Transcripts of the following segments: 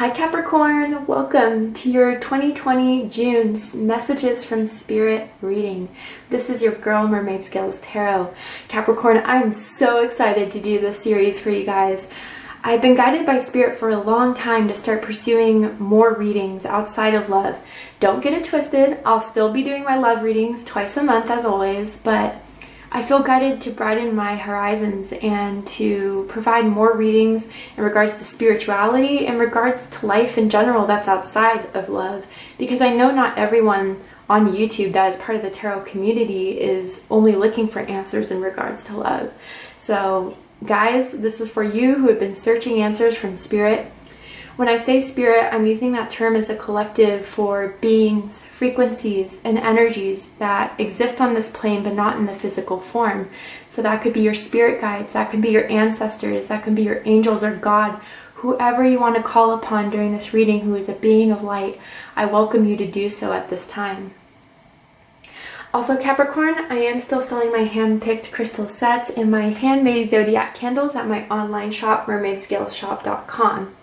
Hi Capricorn, welcome to your 2020 June's Messages from Spirit reading. This is your girl Mermaid Scales Tarot. Capricorn, I'm so excited to do this series for you guys. I've been guided by Spirit for a long time to start pursuing more readings outside of love. Don't get it twisted, I'll still be doing my love readings twice a month as always, but I feel guided to broaden my horizons and to provide more readings in regards to spirituality, in regards to life in general that's outside of love. Because I know not everyone on YouTube that is part of the tarot community is only looking for answers in regards to love. So guys, this is for you who have been searching answers from Spirit. When I say spirit, I'm using that term as a collective for beings, frequencies, and energies that exist on this plane but not in the physical form. So that could be your spirit guides, that could be your ancestors, that could be your angels or God, whoever you want to call upon during this reading who is a being of light. I welcome you to do so at this time. Also Capricorn, I am still selling my hand-picked crystal sets and my handmade Zodiac candles at my online shop, mermaidscaleshop.com.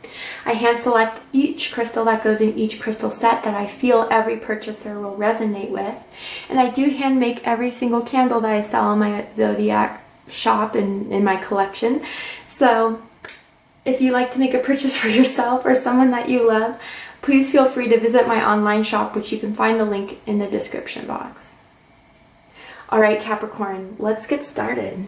I hand select each crystal that goes in each crystal set that I feel every purchaser will resonate with. And I do hand make every single candle that I sell in my Zodiac shop and in my collection. So if you like to make a purchase for yourself or someone that you love, please feel free to visit my online shop, which you can find the link in the description box. Alright Capricorn, let's get started.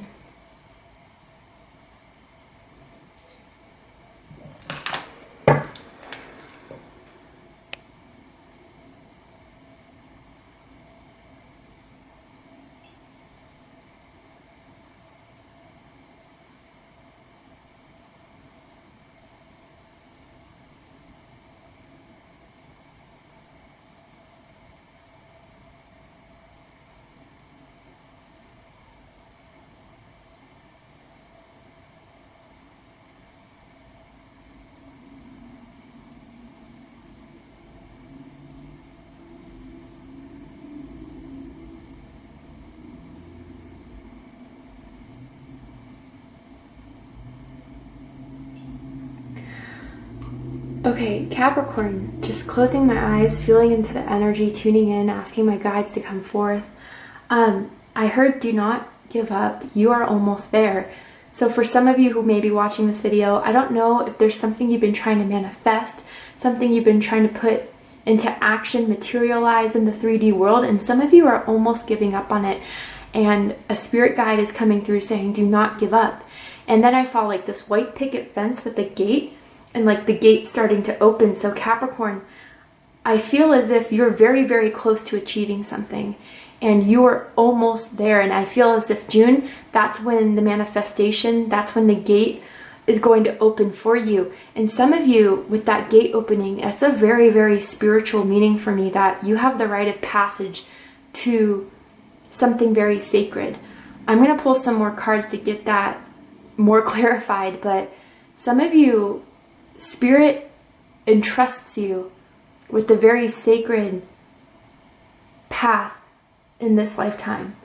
Okay, Capricorn, just closing my eyes, feeling into the energy, tuning in, asking my guides to come forth. I heard do not give up. You are almost there. So for some of you who may be watching this video, I don't know if there's something you've been trying to manifest, something you've been trying to put into action, materialize in the 3D world, and some of you are almost giving up on it. And a spirit guide is coming through saying, do not give up. And then I saw like this white picket fence with a gate, and like the gate starting to open. So Capricorn, I feel as if you're very, very close to achieving something and you're almost there. And I feel as if June, that's when the manifestation, that's when the gate is going to open for you. And some of you with that gate opening, it's a very, very spiritual meaning for me that you have the rite of passage to something very sacred. I'm going to pull some more cards to get that more clarified, but some of you, Spirit entrusts you with a very sacred path in this lifetime.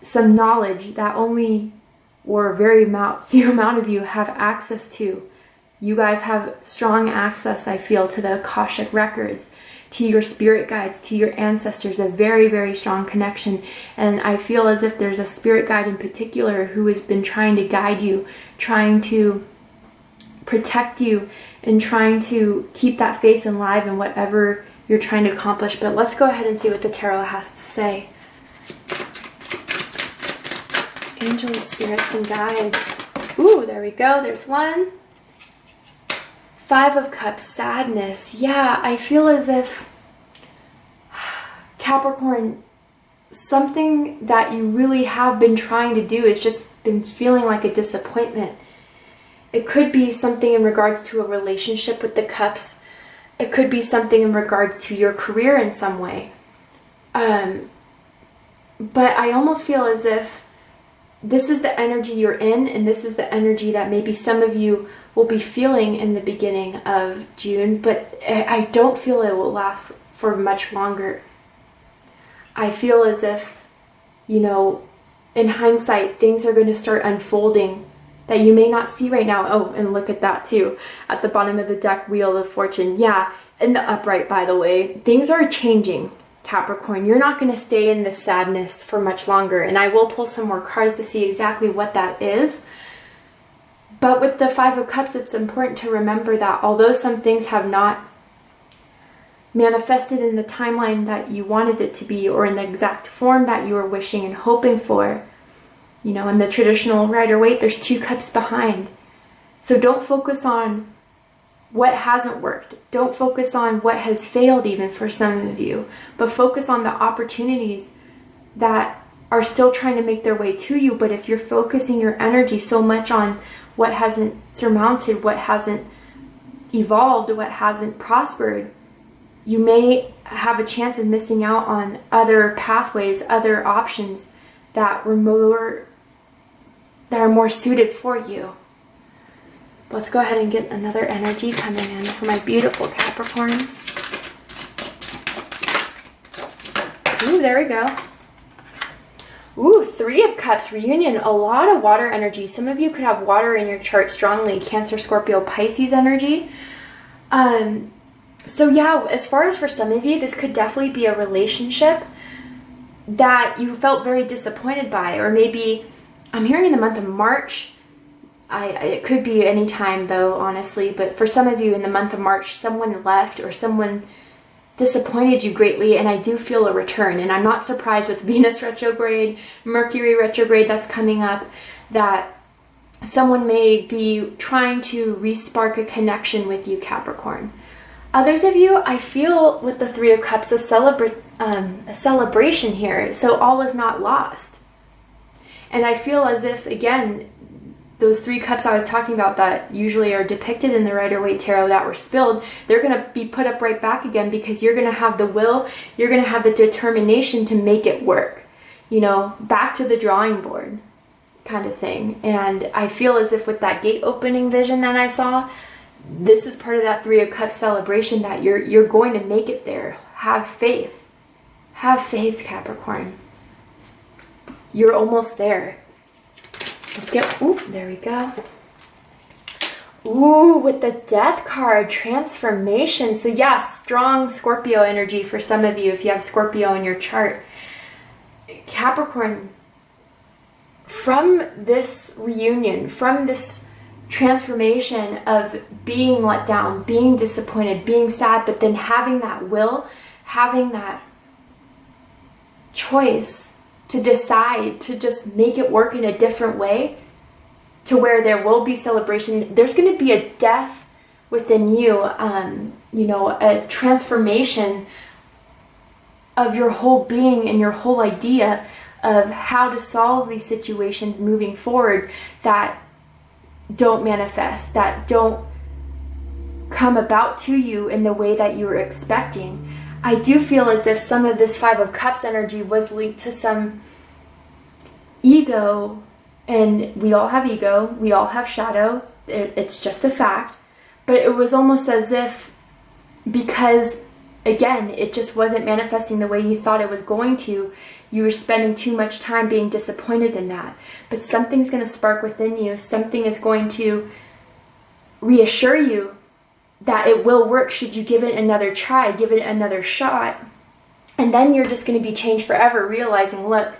Some knowledge that only or very few amount of you have access to. You guys have strong access, I feel, to the Akashic records, to your spirit guides, to your ancestors, a very, very strong connection. And I feel as if there's a spirit guide in particular who has been trying to guide you, trying to protect you, and trying to keep that faith alive in whatever you're trying to accomplish. But let's go ahead and see what the tarot has to say. Angels, spirits, and guides. Ooh, there we go. There's one. 5 of Cups, sadness. Yeah, I feel as if, Capricorn, something that you really have been trying to do has just been feeling like a disappointment. It could be something in regards to a relationship with the Cups. It could be something in regards to your career in some way. But I almost feel as if this is the energy you're in, and this is the energy that maybe some of you will be feeling in the beginning of June, but I don't feel it will last for much longer. I feel as if, you know, in hindsight, things are going to start unfolding that you may not see right now. Oh, and look at that too. At the bottom of the deck, Wheel of Fortune. Yeah, in the upright, by the way. Things are changing, Capricorn. You're not going to stay in this sadness for much longer. And I will pull some more cards to see exactly what that is. But with the Five of Cups, it's important to remember that although some things have not manifested in the timeline that you wanted it to be, or in the exact form that you were wishing and hoping for, you know, in the traditional Rider-Waite, there's 2 cups behind. So don't focus on what hasn't worked. Don't focus on what has failed even for some of you, but focus on the opportunities that are still trying to make their way to you. But if you're focusing your energy so much on what hasn't surmounted, what hasn't evolved, what hasn't prospered, you may have a chance of missing out on other pathways, other options that are more suited for you. Let's go ahead and get another energy coming in for my beautiful Capricorns. Ooh, there we go. Ooh, 3 of Cups, reunion, a lot of water energy. Some of you could have water in your chart strongly, Cancer, Scorpio, Pisces energy. So yeah, as far as for some of you, this could definitely be a relationship that you felt very disappointed by, or maybe I'm hearing in the month of March. It could be any time though, honestly, but for some of you in the month of March, someone left or someone disappointed you greatly, and I do feel a return. And I'm not surprised with Venus retrograde, Mercury retrograde that's coming up, that someone may be trying to re-spark a connection with you, Capricorn. Others of you, I feel with the 3 of Cups, a celebration here, so all is not lost. And I feel as if, again, those 3 cups I was talking about that usually are depicted in the Rider-Waite Tarot that were spilled, they're going to be put up right back again, because you're going to have the will, you're going to have the determination to make it work. You know, back to the drawing board kind of thing. And I feel as if with that gate opening vision that I saw, this is part of that 3 of Cups celebration, that you're going to make it there. Have faith. Have faith, Capricorn. You're almost there. Let's get, ooh, there we go. Ooh, with the Death card, transformation. So yeah, strong Scorpio energy for some of you if you have Scorpio in your chart. Capricorn, from this reunion, from this transformation of being let down, being disappointed, being sad, but then having that will, having that choice to decide to just make it work in a different way, to where there will be celebration. There's going to be a death within you, you know, a transformation of your whole being and your whole idea of how to solve these situations moving forward that don't manifest, that don't come about to you in the way that you were expecting. I do feel as if some of this 5 of Cups energy was linked to some ego, and we all have ego, we all have shadow, it's just a fact, but it was almost as if, because again, it just wasn't manifesting the way you thought it was going to, you were spending too much time being disappointed in that. But something's going to spark within you, something is going to reassure you that it will work should you give it another try, give it another shot. And then you're just going to be changed forever, realizing, look,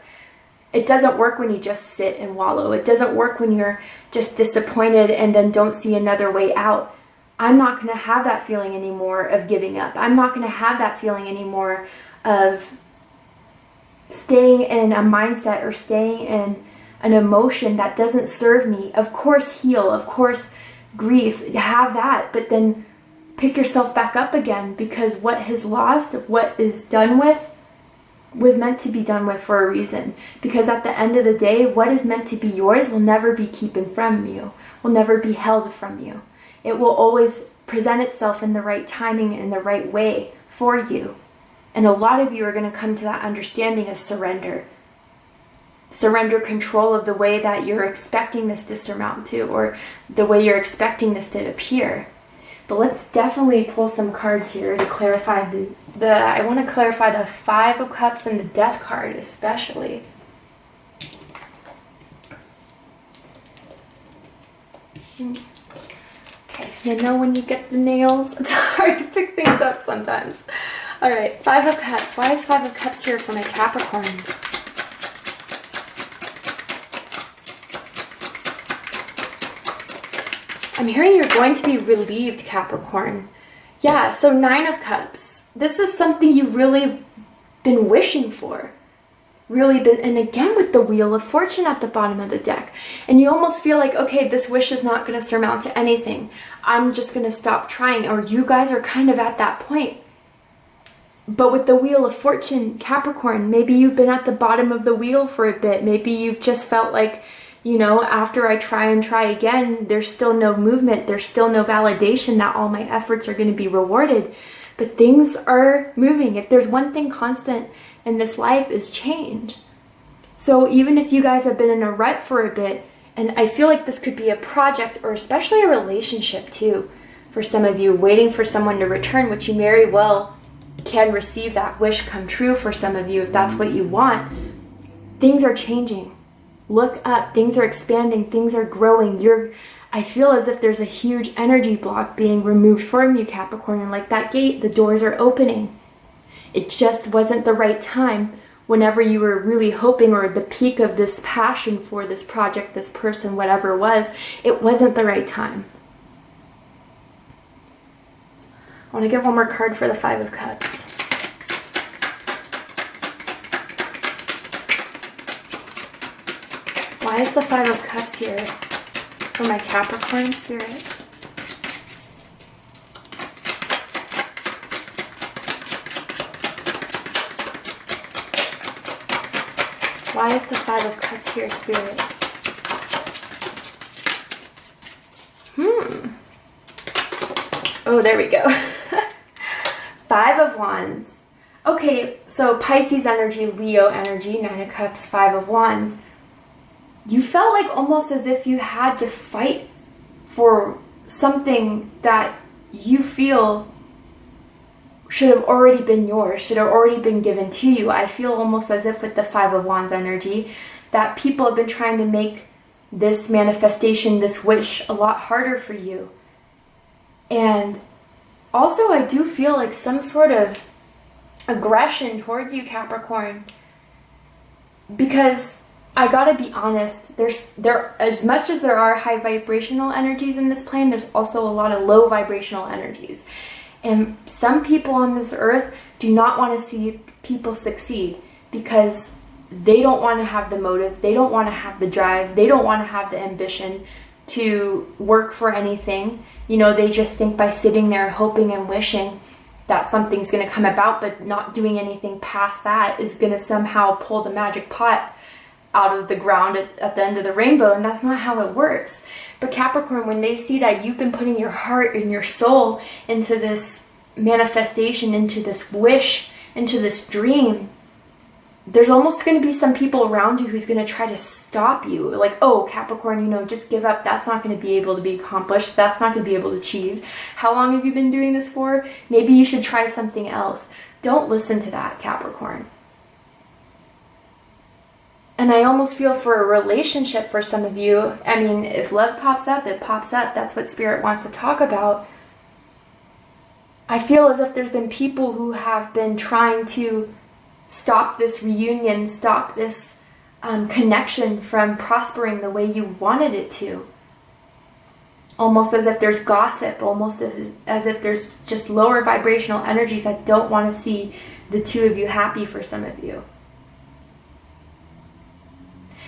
it doesn't work when you just sit and wallow. It doesn't work when you're just disappointed and then don't see another way out. I'm not going to have that feeling anymore of giving up. I'm not going to have that feeling anymore of staying in a mindset or staying in an emotion that doesn't serve me. Of course, heal. Of course, grief. Have that. But then pick yourself back up again, because what is lost, what is done with, was meant to be done with for a reason. Because at the end of the day, what is meant to be yours will never be keeping from you, will never be held from you. It will always present itself in the right timing and the right way for you. And a lot of you are going to come to that understanding of surrender. Surrender control of the way that you're expecting this to surmount to, or the way you're expecting this to appear. But let's definitely pull some cards here to clarify I want to clarify the 5 of Cups and the Death card especially. Okay, you know when you get the nails, it's hard to pick things up sometimes. All right, Five of Cups. Why is Five of Cups here for my Capricorns? I'm hearing you're going to be relieved, Capricorn. Yeah, so Nine of Cups. This is something you've really been wishing for. Really been, and again with the Wheel of Fortune at the bottom of the deck. And you almost feel like, okay, this wish is not going to surmount to anything. I'm just going to stop trying. Or you guys are kind of at that point. But with the Wheel of Fortune, Capricorn, maybe you've been at the bottom of the wheel for a bit. Maybe you've just felt like, you know, after I try and try again, there's still no movement. There's still no validation that all my efforts are going to be rewarded. But things are moving. If there's one thing constant in this life is change. So even if you guys have been in a rut for a bit, and I feel like this could be a project or especially a relationship too, for some of you, waiting for someone to return, which you very well can receive that wish come true for some of you if that's what you want. Things are changing. Look up. Things are expanding. Things are growing. I feel as if there's a huge energy block being removed from you, Capricorn, and like that gate, the doors are opening. It just wasn't the right time whenever you were really hoping, or the peak of this passion for this project, this person, whatever it was wasn't the right time. I want to get one more card for the Five of Cups. Why is the Five of Cups here for my Capricorn spirit? Why is the Five of Cups here, Spirit? Oh, there we go. Five of Wands. Okay, so Pisces energy, Leo energy, Nine of Cups, Five of Wands. You felt like almost as if you had to fight for something that you feel should have already been yours, should have already been given to you. I feel almost as if with the Five of Wands energy that people have been trying to make this manifestation, this wish, a lot harder for you. And also I do feel like some sort of aggression towards you, Capricorn, because I gotta be honest, there as much as there are high vibrational energies in this plane, there's also a lot of low vibrational energies. And some people on this earth do not want to see people succeed because they don't want to have the motive, they don't want to have the drive, they don't want to have the ambition to work for anything. You know, they just think by sitting there hoping and wishing that something's going to come about, but not doing anything past that is going to somehow pull the magic pot out of the ground at the end of the rainbow, and that's not how it works. But Capricorn, when they see that you've been putting your heart and your soul into this manifestation, into this wish, into this dream, there's almost going to be some people around you who's going to try to stop you. Like, oh, Capricorn, you know, just give up. That's not going to be able to be accomplished. That's not going to be able to achieve. How long have you been doing this for? Maybe you should try something else. Don't listen to that, Capricorn. And I almost feel for a relationship for some of you. I mean, if love pops up, it pops up. That's what Spirit wants to talk about. I feel as if there's been people who have been trying to stop this reunion, stop this connection from prospering the way you wanted it to. Almost as if there's gossip, almost as if there's just lower vibrational energies that don't want to see the two of you happy for some of you.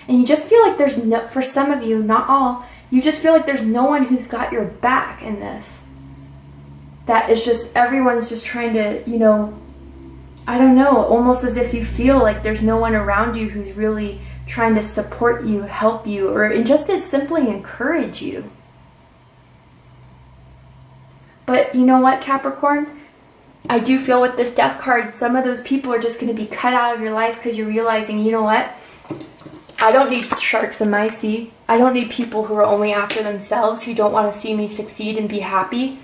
And you just feel like there's no, for some of you, not all, you just feel like there's no one who's got your back in this. That is just, everyone's just trying to, you know, I don't know, almost as if you feel like there's no one around you who's really trying to support you, help you, or just as simply encourage you. But you know what, Capricorn? I do feel with this Death card, some of those people are just going to be cut out of your life because you're realizing, you know what? I don't need sharks in my sea. I don't need people who are only after themselves, who don't want to see me succeed and be happy.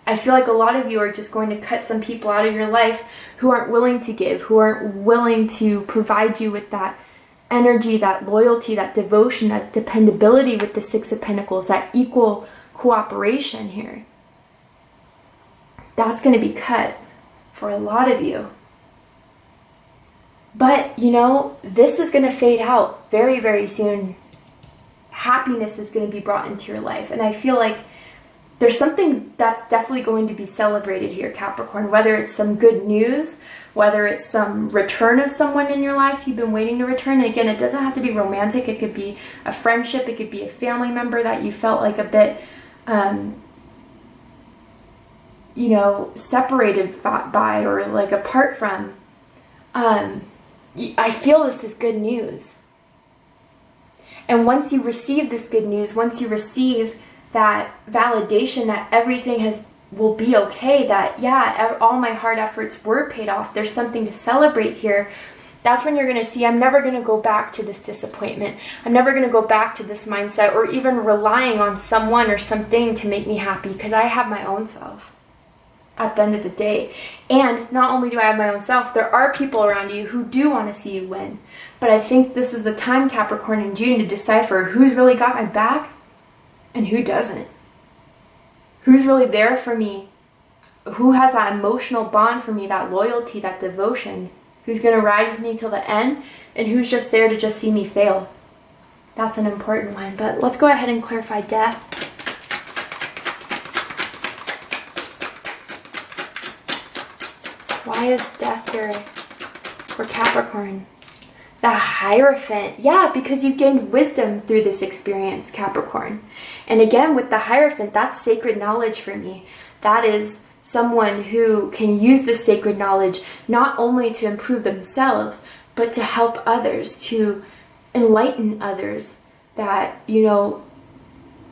I feel like a lot of you are just going to cut some people out of your life who aren't willing to give, who aren't willing to provide you with that energy, that loyalty, that devotion, that dependability with the Six of Pentacles, that equal cooperation here, that's going to be cut for a lot of you. But, you know, this is going to fade out very, very soon. Happiness is going to be brought into your life. And I feel like there's something that's definitely going to be celebrated here, Capricorn. Whether it's some good news, whether it's some return of someone in your life you've been waiting to return. And again, it doesn't have to be romantic. It could be a friendship. It could be a family member that you felt like a bit, you know, separated by or like apart from. I feel this is good news. And once you receive this good news, once you receive that validation that everything will be okay, that yeah, all my hard efforts were paid off, there's something to celebrate here, that's when you're going to see, I'm never going to go back to this disappointment. I'm never going to go back to this mindset or even relying on someone or something to make me happy, because I have my own self at the end of the day. And not only do I have my own self, there are people around you who do want to see you win. But I think this is the time, Capricorn, in June, to decipher who's really got my back and who doesn't. Who's really there for me? Who has that emotional bond for me, that loyalty, that devotion? Who's going to ride with me till the end? And who's just there to just see me fail? That's an important one. But let's go ahead and clarify death. Why is death here for Capricorn? The Hierophant. Yeah, because you gained wisdom through this experience, Capricorn. And again, with the Hierophant, that's sacred knowledge for me. That is someone who can use this sacred knowledge not only to improve themselves, but to help others, to enlighten others. That, you know,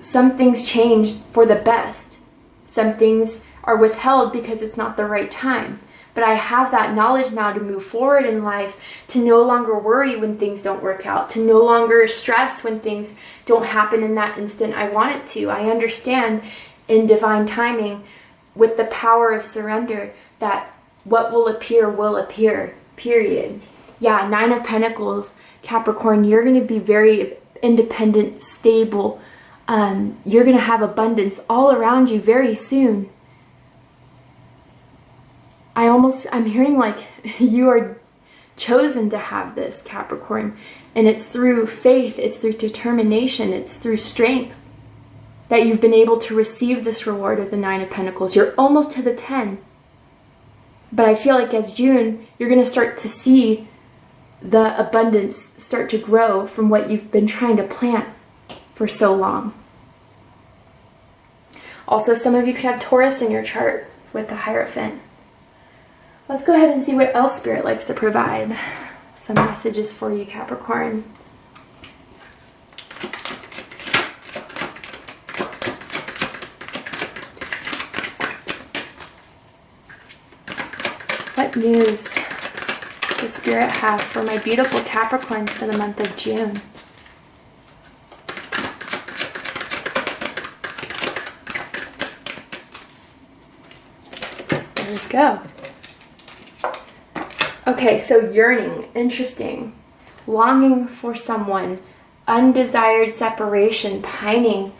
some things change for the best. Some things are withheld because it's not the right time. But I have that knowledge now to move forward in life, to no longer worry when things don't work out, to no longer stress when things don't happen in that instant I want it to. I understand in divine timing, with the power of surrender, that what will appear, period. Yeah, Nine of Pentacles, Capricorn, you're going to be very independent, stable. You're going to have abundance all around you very soon. I'm hearing like you are chosen to have this, Capricorn. And it's through faith, it's through determination, it's through strength that you've been able to receive this reward of the Nine of Pentacles. You're almost to the 10. But I feel like as June, you're going to start to see the abundance start to grow from what you've been trying to plant for so long. Also, some of you could have Taurus in your chart with the Hierophant. Let's go ahead and see what else Spirit likes to provide. Some messages for you, Capricorn. What news does Spirit have for my beautiful Capricorns for the month of June? There we go. Okay, so yearning, interesting. Longing for someone, undesired separation, pining.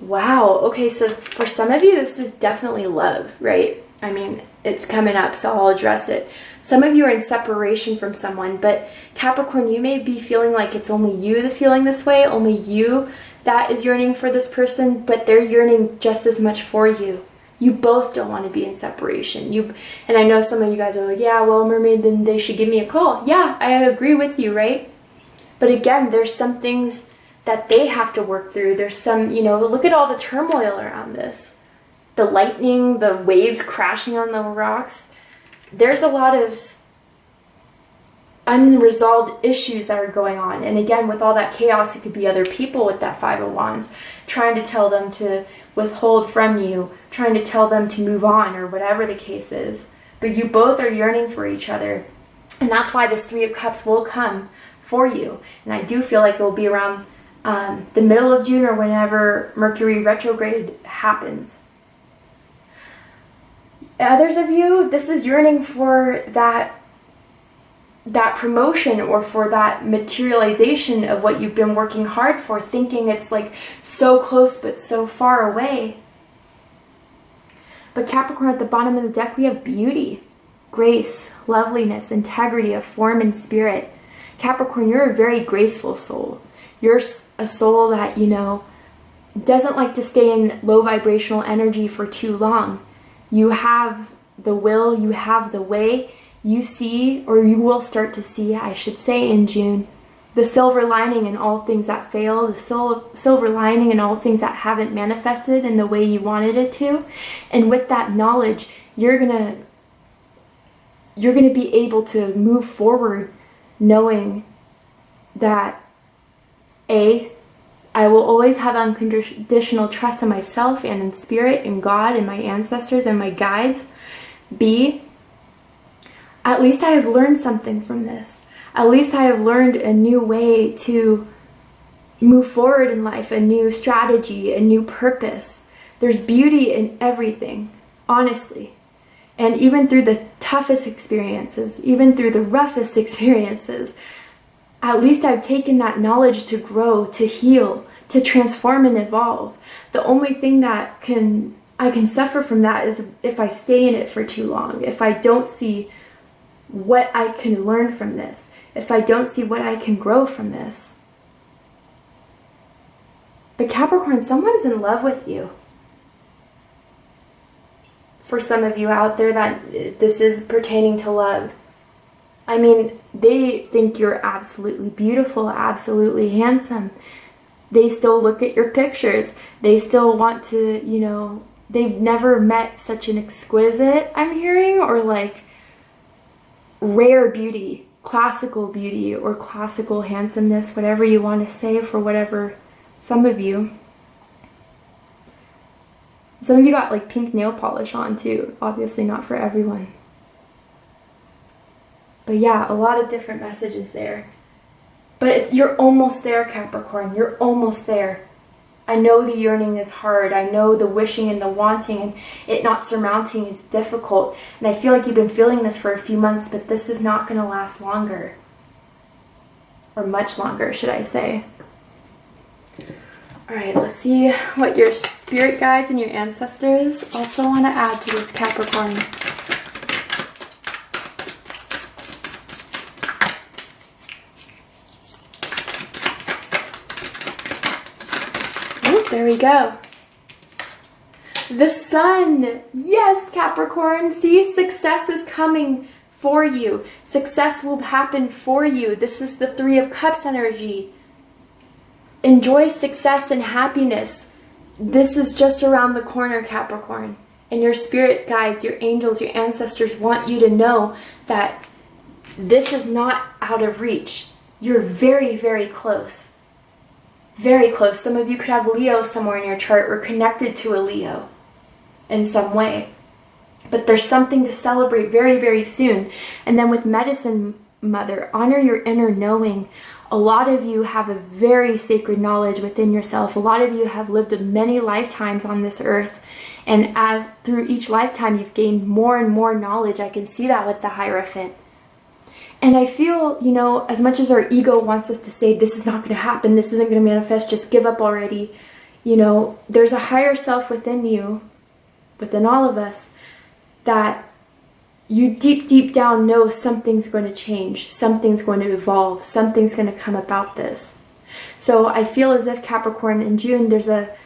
Wow, okay, so for some of you, this is definitely love, right? I mean, it's coming up, so I'll address it. Some of you are in separation from someone, but Capricorn, you may be feeling like it's only you that's feeling this way, only you that is yearning for this person, but they're yearning just as much for you. You both don't want to be in separation. And I know some of you guys are like, yeah, well, Mermaid, then they should give me a call. Yeah, I agree with you, right? But again, there's some things that they have to work through. There's some, you know, look at all the turmoil around this. The lightning, the waves crashing on the rocks. There's a lot of unresolved issues that are going on. And again, with all that chaos, it could be other people with that Five of Wands trying to tell them to withhold from you, trying to tell them to move on, or whatever the case is. But you both are yearning for each other. And that's why this Three of Cups will come for you. And I do feel like it will be around the middle of June or whenever Mercury retrograde happens. Others of you, this is yearning for that that promotion or for that materialization of what you've been working hard for, thinking it's like so close but so far away. But Capricorn, at the bottom of the deck, we have beauty, grace, loveliness, integrity of form and spirit. Capricorn, you're a very graceful soul. You're a soul that, you know, doesn't like to stay in low vibrational energy for too long. You have the will, you have the way. You see, or you will start to see, I should say, in June, the silver lining in all things that fail, the silver lining in all things that haven't manifested in the way you wanted it to. And with that knowledge, you're gonna be able to move forward knowing that I will always have unconditional trust in myself and in spirit and God and my ancestors and my guides. B, at least I have learned something from this. At least I have learned a new way to move forward in life, a new strategy, a new purpose. There's beauty in everything, honestly. And even through the toughest experiences, even through the roughest experiences, at least I've taken that knowledge to grow, to heal, to transform and evolve. The only thing that I can suffer from that is if I stay in it for too long, if I don't see what I can learn from this, if I don't see what I can grow from this. But Capricorn, someone's in love with you. For some of you out there that this is pertaining to love. I mean, they think you're absolutely beautiful, absolutely handsome. They still look at your pictures. They still want to, you know, they've never met such an exquisite, I'm hearing, or like rare beauty, classical beauty, or classical handsomeness, whatever you want to say for whatever, some of you. Some of you got like pink nail polish on too, obviously not for everyone. But yeah, a lot of different messages there. But you're almost there, Capricorn, you're almost there. I know the yearning is hard. I know the wishing and the wanting and it not surmounting is difficult. And I feel like you've been feeling this for a few months, but this is not going to last longer. Or much longer, should I say. Alright, let's see what your spirit guides and your ancestors also want to add to this, Capricorn. There we go. The sun. Yes, Capricorn. See, success is coming for you. Success will happen for you. This is the Three of Cups energy. Enjoy success and happiness. This is just around the corner, Capricorn. And your spirit guides, your angels, your ancestors want you to know that this is not out of reach. You're very, very close. Very close. Some of you could have Leo somewhere in your chart or connected to a Leo in some way. But there's something to celebrate very, very soon. And then with Medicine Mother, honor your inner knowing. A lot of you have a very sacred knowledge within yourself. A lot of you have lived many lifetimes on this earth. And as through each lifetime, you've gained more and more knowledge. I can see that with the Hierophant. And I feel, you know, as much as our ego wants us to say, this is not going to happen, this isn't going to manifest, just give up already, you know, there's a higher self within you, within all of us, that you deep, deep down know something's going to change, something's going to evolve, something's going to come about this. So I feel as if, Capricorn, in June, there's a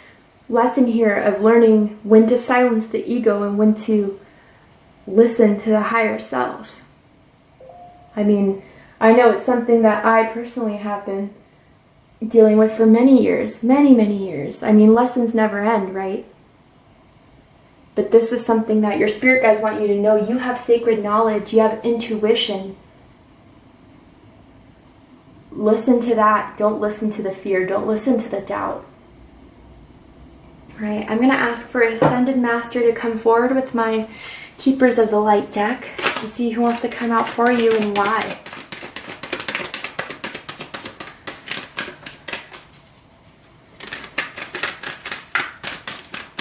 lesson here of learning when to silence the ego and when to listen to the higher self. I mean, I know it's something that I personally have been dealing with for many years, many, many years. I mean, lessons never end, right? But this is something that your spirit guides want you to know. You have sacred knowledge, you have intuition. Listen to that. Don't listen to the fear. Don't listen to the doubt. All right, I'm going to ask for Ascended Master to come forward with my Keepers of the Light deck and see who wants to come out for you and why.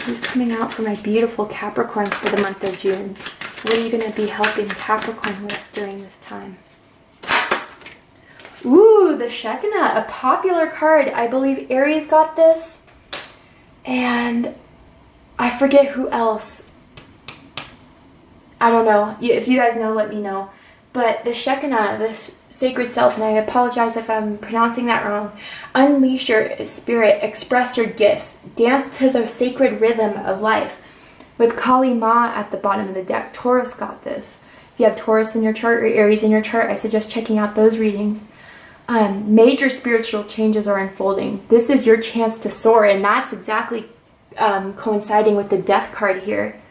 Who's coming out for my beautiful Capricorns for the month of June? What are you going to be helping Capricorn with during this time? Ooh, the Shekinah, a popular card. I believe Aries got this. And I forget who else. I don't know. If you guys know, let me know. But the Shekinah, this sacred self, and I apologize if I'm pronouncing that wrong. Unleash your spirit, express your gifts, dance to the sacred rhythm of life. With Kali Ma at the bottom of the deck, Taurus got this. If you have Taurus in your chart or Aries in your chart, I suggest checking out those readings. Major spiritual changes are unfolding. This is your chance to soar, and that's exactly coinciding with the Death card here.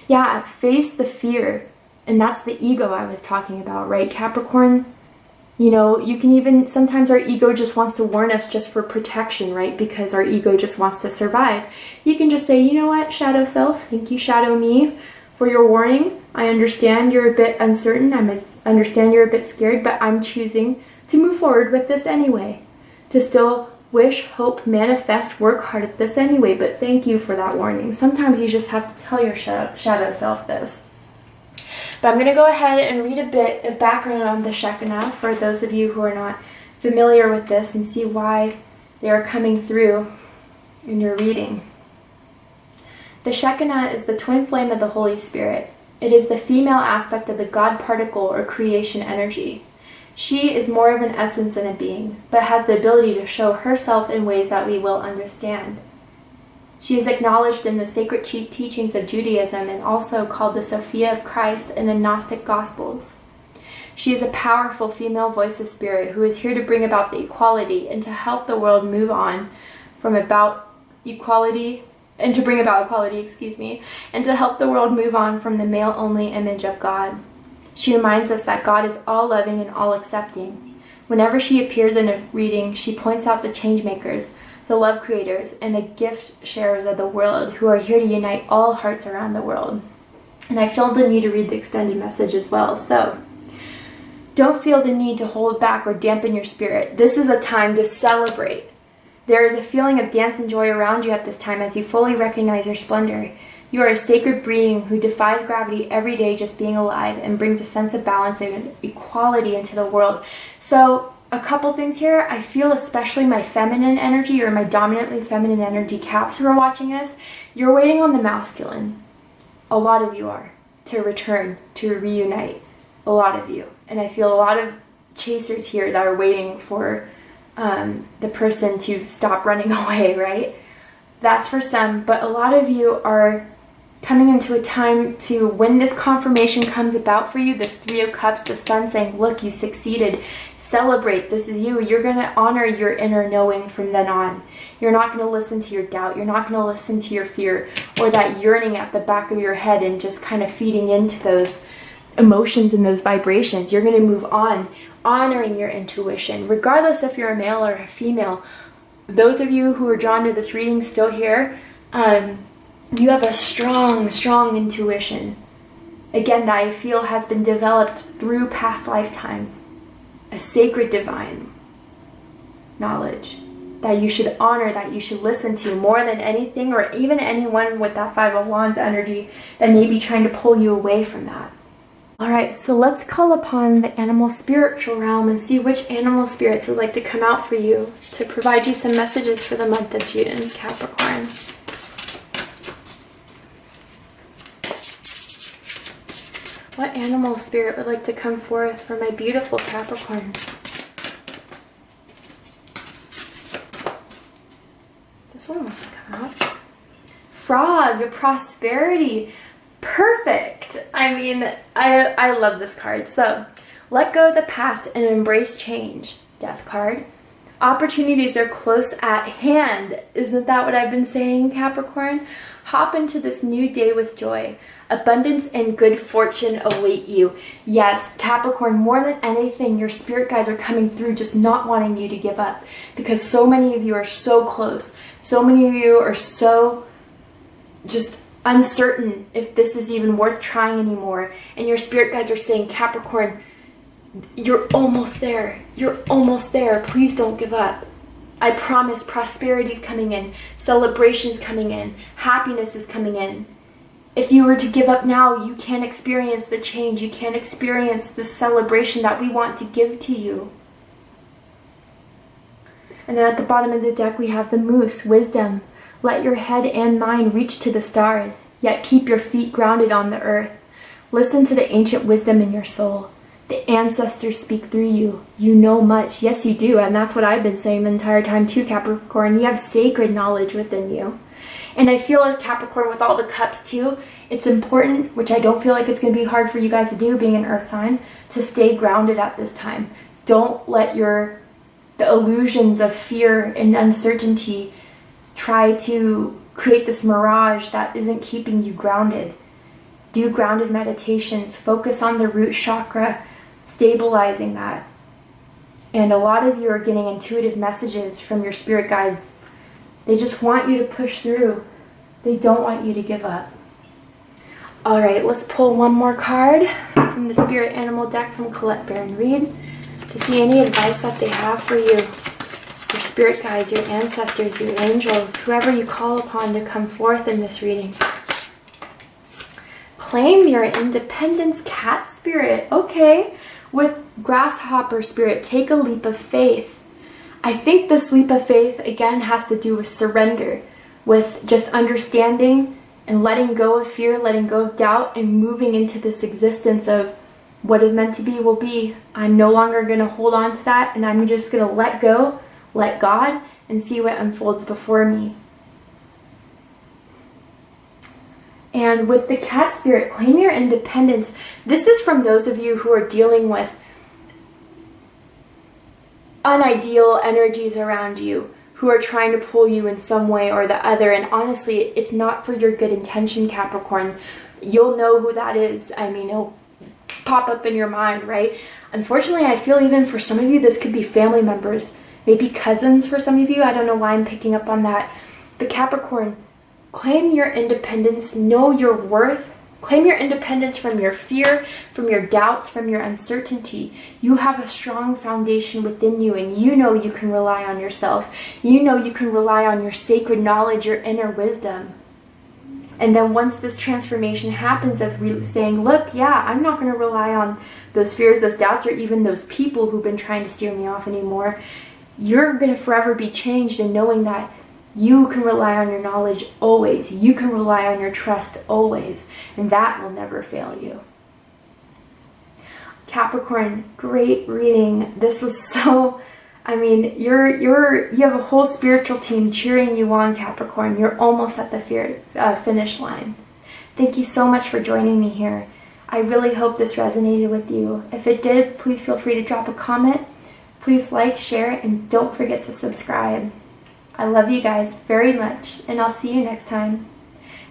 Yeah, face the fear, and that's the ego I was talking about, right, Capricorn? You know, you can even, sometimes our ego just wants to warn us just for protection, right? Because our ego just wants to survive. You can just say, you know what, shadow self, thank you, shadow me, for your warning. I understand you're a bit uncertain. I understand you're a bit scared, but I'm choosing to move forward with this anyway. To still wish, hope, manifest, work hard at this anyway, but thank you for that warning. Sometimes you just have to tell your shadow self this. But I'm going to go ahead and read a bit of background on the Shekinah for those of you who are not familiar with this and see why they are coming through in your reading. The Shekinah is the twin flame of the Holy Spirit. It is the female aspect of the God particle or creation energy. She is more of an essence than a being, but has the ability to show herself in ways that we will understand. She is acknowledged in the sacred teachings of Judaism and also called the Sophia of Christ in the Gnostic Gospels. She is a powerful female voice of spirit who is here to bring about the equality and to help the world move on from about equality, and to bring about equality, and to help the world move on from the male-only image of God. She reminds us that God is all-loving and all-accepting. Whenever she appears in a reading, she points out the change-makers, the love creators, and the gift sharers of the world who are here to unite all hearts around the world. And I feel the need to read the extended message as well. So, don't feel the need to hold back or dampen your spirit. This is a time to celebrate. There is a feeling of dance and joy around you at this time as you fully recognize your splendor. You are a sacred being who defies gravity every day just being alive and brings a sense of balance and equality into the world. So, a couple things here. I feel especially my feminine energy or my dominantly feminine energy caps who are watching this. You're waiting on the masculine. A lot of you are. To return, to reunite. A lot of you. And I feel a lot of chasers here that are waiting for the person to stop running away, right? That's for some, but a lot of you are coming into a time to, when this confirmation comes about for you, this Three of Cups, the sun saying, look, you succeeded, celebrate, this is you. You're going to honor your inner knowing from then on. You're not going to listen to your doubt. You're not going to listen to your fear or that yearning at the back of your head and just kind of feeding into those emotions and those vibrations. You're going to move on, honoring your intuition, regardless if you're a male or a female. Those of you who are drawn to this reading still here, you have a strong, strong intuition. Again, that I feel has been developed through past lifetimes. A sacred divine knowledge that you should honor, that you should listen to more than anything or even anyone with that Five of Wands energy that may be trying to pull you away from that. Alright, so let's call upon the animal spiritual realm and see which animal spirits would like to come out for you to provide you some messages for the month of June, Capricorn. What animal spirit would like to come forth for my beautiful Capricorns? This one wants to come out. Frog, prosperity. Perfect. I mean, I love this card. So, let go of the past and embrace change. Death card. Opportunities are close at hand. Isn't that what I've been saying, Capricorn? Hop into this new day with joy. Abundance and good fortune await you. Yes, Capricorn, more than anything, your spirit guides are coming through just not wanting you to give up. Because so many of you are so close. So many of you are so just uncertain if this is even worth trying anymore. And your spirit guides are saying, Capricorn, you're almost there. You're almost there. Please don't give up. I promise prosperity's coming in. Celebration's coming in. Happiness is coming in. If you were to give up now, you can't experience the change. You can't experience the celebration that we want to give to you. And then at the bottom of the deck we have the Moose, wisdom. Let your head and mind reach to the stars, yet keep your feet grounded on the earth. Listen to the ancient wisdom in your soul. The ancestors speak through you. You know much. Yes, you do. And that's what I've been saying the entire time too, Capricorn. You have sacred knowledge within you. And I feel like Capricorn with all the cups too, it's important, which I don't feel like it's going to be hard for you guys to do being an earth sign, to stay grounded at this time. Don't let the illusions of fear and uncertainty try to create this mirage that isn't keeping you grounded. Do grounded meditations. Focus on the root chakra, stabilizing that. And a lot of you are getting intuitive messages from your spirit guides. They just want you to push through. They don't want you to give up. All right, let's pull one more card from the Spirit Animal deck from Colette Baron Reed to see any advice that they have for you. Your spirit guides, your ancestors, your angels, whoever you call upon to come forth in this reading. Claim your independence, cat spirit. Okay, with grasshopper spirit, take a leap of faith. I think this leap of faith, again, has to do with surrender, with just understanding and letting go of fear, letting go of doubt, and moving into this existence of what is meant to be will be. I'm no longer going to hold on to that, and I'm just going to let go, let God, and see what unfolds before me. And with the cat spirit, claim your independence. This is from those of you who are dealing with unideal energies around you, who are trying to pull you in some way or the other. And honestly, it's not for your good intention, Capricorn. You'll know who that is. I mean, it'll pop up in your mind, right? Unfortunately, I feel even for some of you, this could be family members, maybe cousins for some of you. I don't know why I'm picking up on that. But Capricorn, claim your independence, know your worth. Claim your independence from your fear, from your doubts, from your uncertainty. You have a strong foundation within you, and you know you can rely on yourself. You know you can rely on your sacred knowledge, your inner wisdom. And then once this transformation happens of saying, look, yeah, I'm not going to rely on those fears, those doubts, or even those people who've been trying to steer me off anymore, you're going to forever be changed in knowing that you can rely on your knowledge always. You can rely on your trust always. And that will never fail you. Capricorn, great reading. This was so, I mean, you have a whole spiritual team cheering you on, Capricorn. You're almost at the finish line. Thank you so much for joining me here. I really hope this resonated with you. If it did, please feel free to drop a comment. Please like, share, and don't forget to subscribe. I love you guys very much, and I'll see you next time.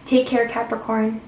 Take care, Capricorn.